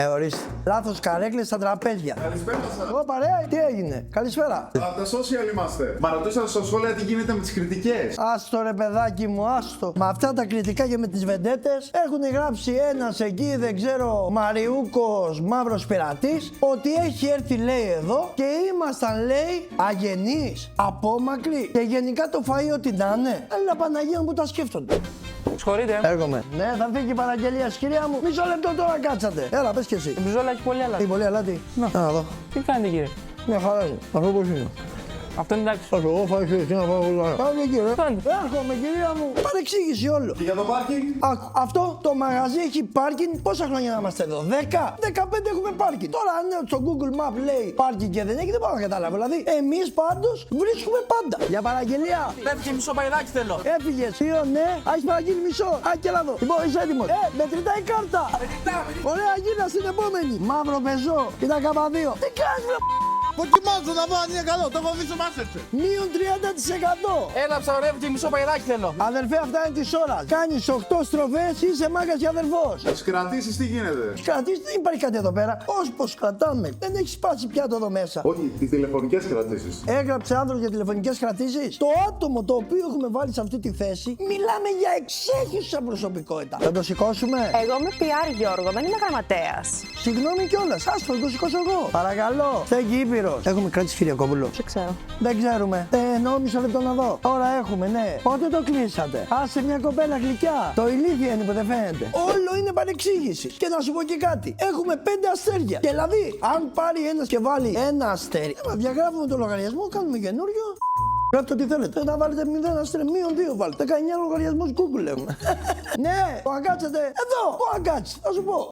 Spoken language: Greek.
Ορίστε. Λάθος καρέκλες στα τραπέζια. Καλησπέρα σας. Εγώ παρέα, τι έγινε. Καλησπέρα. Από τα social είμαστε. Μα ρωτήσατε στα σχόλια τι γίνεται με τις κριτικές. Άστο ρε παιδάκι μου, άστο. Με αυτά τα κριτικά και με τις βεντέτες έχουν γράψει ένας εκεί, δεν ξέρω, Μαριούκος μαύρος πειρατής, ότι έχει έρθει λέει εδώ και ήμασταν λέει αγενείς, απόμακροι και γενικά το φαΐ ό,τι να είναι. Αλλά Παναγία μου τα σκέφτονται. Συγχωρείτε. Έρχομαι. Ναι, θα φύγει η παραγγελία, κυρία μου. Μισό λεπτό τώρα κάτσατε. Έλα, πες και εσύ. Η μπριζόλα έχει πολύ αλάτι. Έχει πολύ αλάτι. Να δω. Τι κάνετε κύριε? Μια χαρά είναι. Αυτό πώς είναι. Αυτό είναι εντάξει. Όχι, εγώ φάει εσύ να πάω όλα. Πάμε κύριε. Κάντε. Έρχομαι κυρία μου. Παρεξήγηση όλο. Και για το πάρκινγκ. Αυτό το μαγαζί έχει πάρκινγκ. Πόσα χρόνια να είμαστε εδώ, 10, 15 έχουμε πάρκινγκ. Τώρα αν στο Google Map λέει πάρκινγκ και δεν έχει, δεν μπορώ να καταλάβω. Δηλαδή, εμείς πάντως βρίσκουμε πάντα. Για παραγγελία. Έφυγε μισό παγιδάκι θέλω. Έφυγε. Δύο, ναι, έχει παραγγείλει μισό. Α, και έλα εδώ. Λοιπόν, είσαι έτοιμο. Μετρητά η κάρτα. Ωραία, γίνα στην επόμενη. Μαύρο πεζό. Κοίτα K2. Τι κάνεις, βρε. Δοκιμάζω να δω αν είναι καλό. Το έχω δει στο Masterchef. Μείον 30%. Έλα ψαρεύτη μισό παγιδάκι θέλω. Αδερφέ, αυτά είναι τη ώρα. Κάνεις 8 στροφές, είσαι μάγας και αδερφός. Τις κρατήσεις τι γίνεται. Κρατήσεις, δεν υπάρχει κάτι εδώ πέρα. Πώς κρατάμε. Δεν έχει σπάσει πιάτο εδώ μέσα. Όχι, τις τηλεφωνικές κρατήσεις. Έγραψε άνθρωπο για τηλεφωνικές κρατήσεις. Το άτομο το οποίο έχουμε βάλει σε αυτή τη θέση, μιλάμε για εξέχουσα προσωπικότητα. Θα το σηκώσουμε. Εγώ είμαι PR, Γιώργο, δεν είμαι γραμματέας. Συγγνώμη κιόλας. Άστο, το σηκώσω εγώ. Παρακαλώ. Στέκει Ήπειρος. Έχουμε κράτηση Κυριακόπουλο. Δεν ξέρω. Δεν ξέρουμε. Εννοώ μισό λεπτό να δω. Τώρα έχουμε, ναι. Πότε το κλείσατε. Άσε μια κοπέλα γλυκιά. Το ηλίθιο είναι που δεν φαίνεται. Όλο είναι παρεξήγηση. Και να σου πω και κάτι. Έχουμε 5 αστέρια. Και δηλαδή, αν πάρει ένα και βάλει ένα αστέρι, διαγράφουμε το λογαριασμό, κάνουμε καινούριο. Γράφτε ό,τι θέλετε. Να βάλετε 0 αστέρι, μείον 2 βάλετε. 19 λογαριασμού Google έχουμε. Ναι, το αγκάτσετε. Εδώ, το αγκάτσε. Θα σου πω.